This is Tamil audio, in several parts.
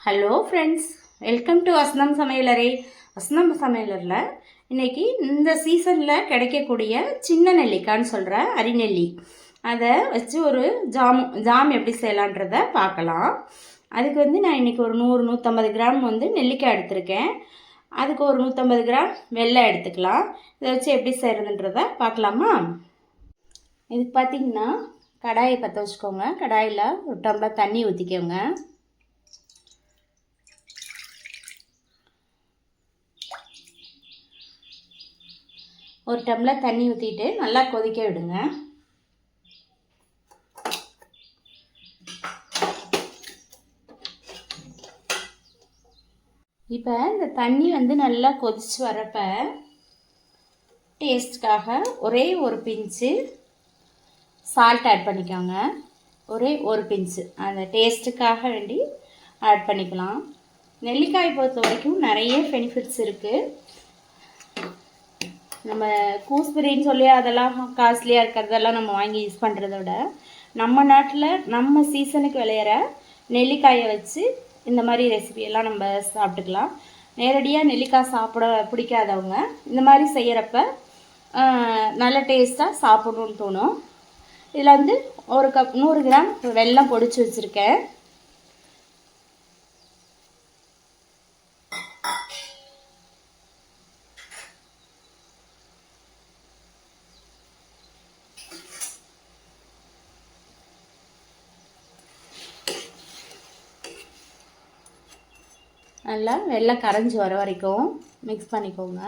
ஹலோ ஃப்ரெண்ட்ஸ், வெல்கம் டு வசந்தம் சமையலறை. வசந்தம் சமையலரில் இன்றைக்கி இந்த சீசனில் கிடைக்கக்கூடிய சின்ன நெல்லிக்கான்னு சொல்கிற அரிநெல்லி, அதை வச்சு ஒரு ஜாம் எப்படி செய்யலான்றதை பார்க்கலாம். அதுக்கு நான் இன்றைக்கி ஒரு 100-150 கிராம் நெல்லிக்காய் எடுத்திருக்கேன். அதுக்கு ஒரு 150 கிராம் வெல்லம் எடுத்துக்கலாம். இதை வச்சு எப்படி செய்கிறதுன்றதை பார்க்கலாமா? இதுக்கு பார்த்திங்கன்னா கடாயை பற்ற வச்சுக்கோங்க. கடாயில் ஒரு டம்ளர் தண்ணி ஊற்றிக்கோங்க. ஒரு டம்ளர் தண்ணி ஊற்றிட்டு நல்லா கொதிக்க விடுங்க. இப்போ இந்த தண்ணி நல்லா கொதிச்சு வரப்ப டேஸ்ட்டுக்காக ஒரே ஒரு பிஞ்சு சால்ட் ஆட் பண்ணிக்கோங்க. ஒரே ஒரு பிஞ்சு அந்த டேஸ்ட்டுக்காக வேண்டி ஆட் பண்ணிக்கலாம். நெல்லிக்காய் பொறுத்த வரைக்கும் நிறைய பெனிஃபிட்ஸ் இருக்குது. நம்ம கூஸ்பெரின்னு சொல்லி அதெல்லாம் காஸ்ட்லியாக இருக்கிறதெல்லாம் நம்ம வாங்கி யூஸ் பண்ணுறத விட நம்ம நாட்டில் நம்ம சீசனுக்கு விளையிற நெல்லிக்காயை வச்சு இந்த மாதிரி ரெசிபியெல்லாம் நம்ம சாப்பிட்டுக்கலாம். நேரடியாக நெல்லிக்காய் சாப்பிட பிடிக்காதவங்க இந்த மாதிரி செய்கிறப்ப நல்ல டேஸ்ட்டாக சாப்பிடணுன்னு தோணும். இதில் ஒரு கப் 100 கிராம் வெல்லம் பொடிச்சு வச்சுருக்கேன். நல்லா வெல்லம் கரைஞ்சி வர வரைக்கும் மிக்ஸ் பண்ணிக்கோங்க.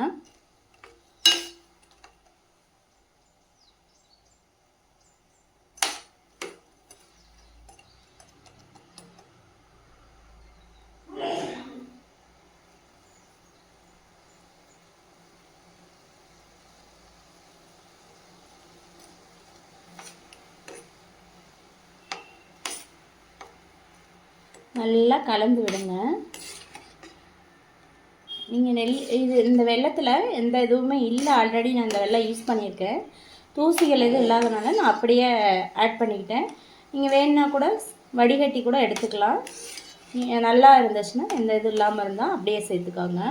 நல்லா கலந்து விடுங்க. நீங்கள் இந்த வெல்லத்தில் எந்த இதுவுமே இல்லை, ஆல்ரெடி நான் இந்த வெல்லம் யூஸ் பண்ணியிருக்கேன். தூசிகள் எதுவும் இல்லாதனால நான் அப்படியே ஆட் பண்ணிக்கிட்டேன். நீங்கள் வேணுன்னா கூட வடிகட்டி கூட எடுத்துக்கலாம். நல்லா இருந்துச்சுன்னா எந்த இது இல்லாமல் இருந்தால் அப்படியே சேர்த்துக்கோங்க.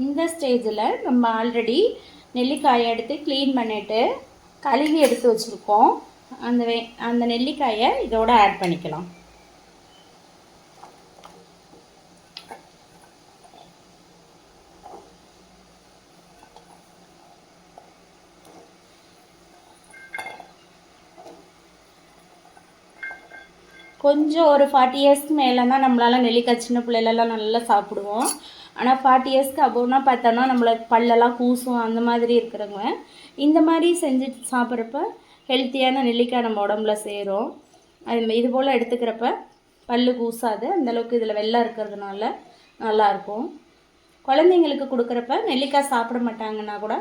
இந்த ஸ்டேஜில் நம்ம ஆல்ரெடி நெல்லிக்காயை எடுத்து க்ளீன் பண்ணிவிட்டு கழுவி எடுத்து வச்சுருக்கோம். அந்த நெல்லிக்காயை இதோட ஆட் பண்ணிக்கலாம். கொஞ்சம் ஒரு 40 இயர்ஸ்க்கு மேலேனா நம்மளால் நெல்லிக்காய் சின்ன பிள்ளைலலாம் நல்லா சாப்பிடுவோம். ஆனால் 40 இயர்ஸ்க்கு அபோவ்னா பார்த்தோன்னா நம்மளுக்கு பல்லெல்லாம் கூசும். அந்த மாதிரி இருக்கிறவங்க இந்த மாதிரி செஞ்சு சாப்பிட்றப்ப ஹெல்த்தியான நெல்லிக்காய் நம்ம உடம்புல சேரும். இது போல் எடுத்துக்கிறப்ப பல்லு கூசாது. அந்தளவுக்கு இதில் வெல்லம் இருக்கிறதுனால நல்லாயிருக்கும். குழந்தைங்களுக்கு கொடுக்குறப்ப நெல்லிக்காய் சாப்பிட மாட்டாங்கன்னா கூட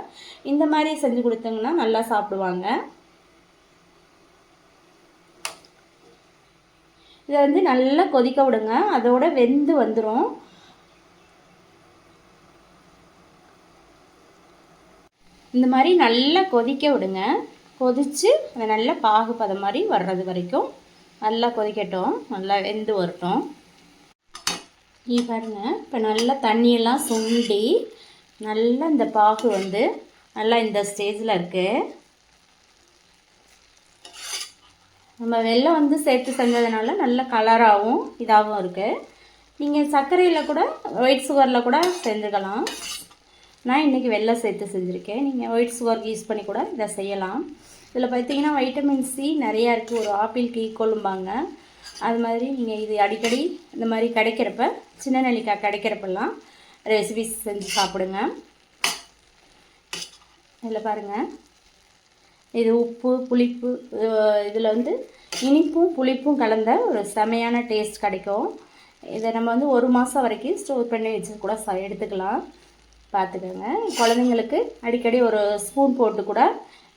இந்த மாதிரி செஞ்சு கொடுத்தீங்கன்னா நல்லா சாப்பிடுவாங்க. இதை நல்லா கொதிக்க விடுங்க. அதோட வெந்து வந்துடும். இந்த மாதிரி நல்லா கொதிக்க விடுங்க. கொதித்து அதை நல்லா பாகுபதம் மாதிரி வர்றது வரைக்கும் நல்லா கொதிக்கட்டும். நல்லா வெந்து வரட்டும். பாருங்க, இப்போ நல்லா தண்ணியெல்லாம் சுண்டி நல்லா இந்த பாகு நல்லா இந்த ஸ்டேஜில் இருக்குது. நம்ம வெல்லம் சேர்த்து செஞ்சதுனால நல்ல கலராகவும் இதாகவும் இருக்குது. நீங்கள் சர்க்கரையில் கூட ஒயிட் சுகரில் கூட செஞ்சுக்கலாம். நான் இன்றைக்கி வெல்லம் சேர்த்து செஞ்சுருக்கேன். நீங்கள் ஒயிட் சுகருக்கு யூஸ் பண்ணி கூட இதை செய்யலாம். இதில் பார்த்திங்கன்னா வைட்டமின் சி நிறையா இருக்குது. ஒரு ஆப்பிளுக்கு ஈக்குவலும்பாங்க. அது மாதிரி நீங்கள் இது அடிக்கடி இந்த மாதிரி கிடைக்கிறப்ப, சின்ன நெல்லிக்காய் கிடைக்கிறப்பெல்லாம் ரெசிபிஸ் செஞ்சு சாப்பிடுங்க. இதில் பாருங்கள், இது உப்பு புளிப்பு, இதில் இனிப்பும் புளிப்பும் கலந்த ஒரு செமையான டேஸ்ட் கிடைக்கும். இதை நம்ம 1 மாதம் வரைக்கும் ஸ்டோர் பண்ணி வச்சு கூட எடுத்துக்கலாம். பார்த்துக்கோங்க. குழந்தைங்களுக்கு அடிக்கடி ஒரு ஸ்பூன் போட்டு கூட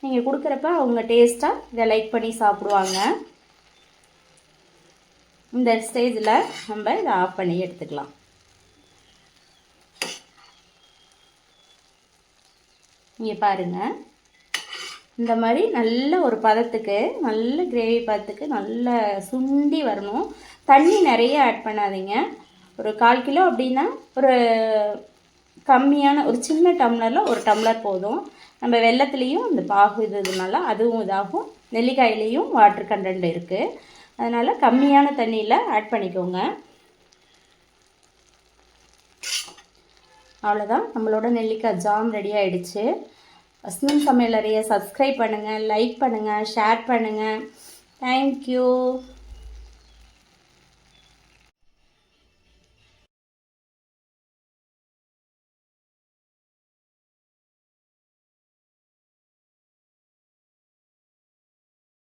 நீங்கள் கொடுக்குறப்ப அவங்க டேஸ்ட்டாக இதை லைக் பண்ணி சாப்பிடுவாங்க. இந்த ஸ்டேஜில் நம்ம இதை ஆஃப் பண்ணி எடுத்துக்கலாம். இங்கே பாருங்கள், இந்த மாதிரி நல்ல ஒரு பதத்துக்கு, நல்ல கிரேவி பதத்துக்கு நல்ல சுண்டி வரணும். தண்ணி நிறைய ஆட் பண்ணாதீங்க. ஒரு 1/4 கிலோ அப்படின்னா ஒரு கம்மியான ஒரு சின்ன டம்ளரில் 1 டம்ளர் போதும். நம்ம வெல்லத்துலேயும் இந்த பாகு இதனால அதுவும் இதாகும். நெல்லிக்காயிலையும் வாட்டர் கண்டென்ட் இருக்குது. அதனால் கம்மியான தண்ணியில் ஆட் பண்ணிக்கோங்க. அவ்வளோதான், நம்மளோட நெல்லிக்காய் ஜாம் ரெடி ஆகிடுச்சு. வசந்தம் சமையலறையை சப்ஸ்கிரைப் பண்ணுங்கள், லைக் பண்ணுங்கள், ஷேர் பண்ணுங்கள். தேங்க்யூ.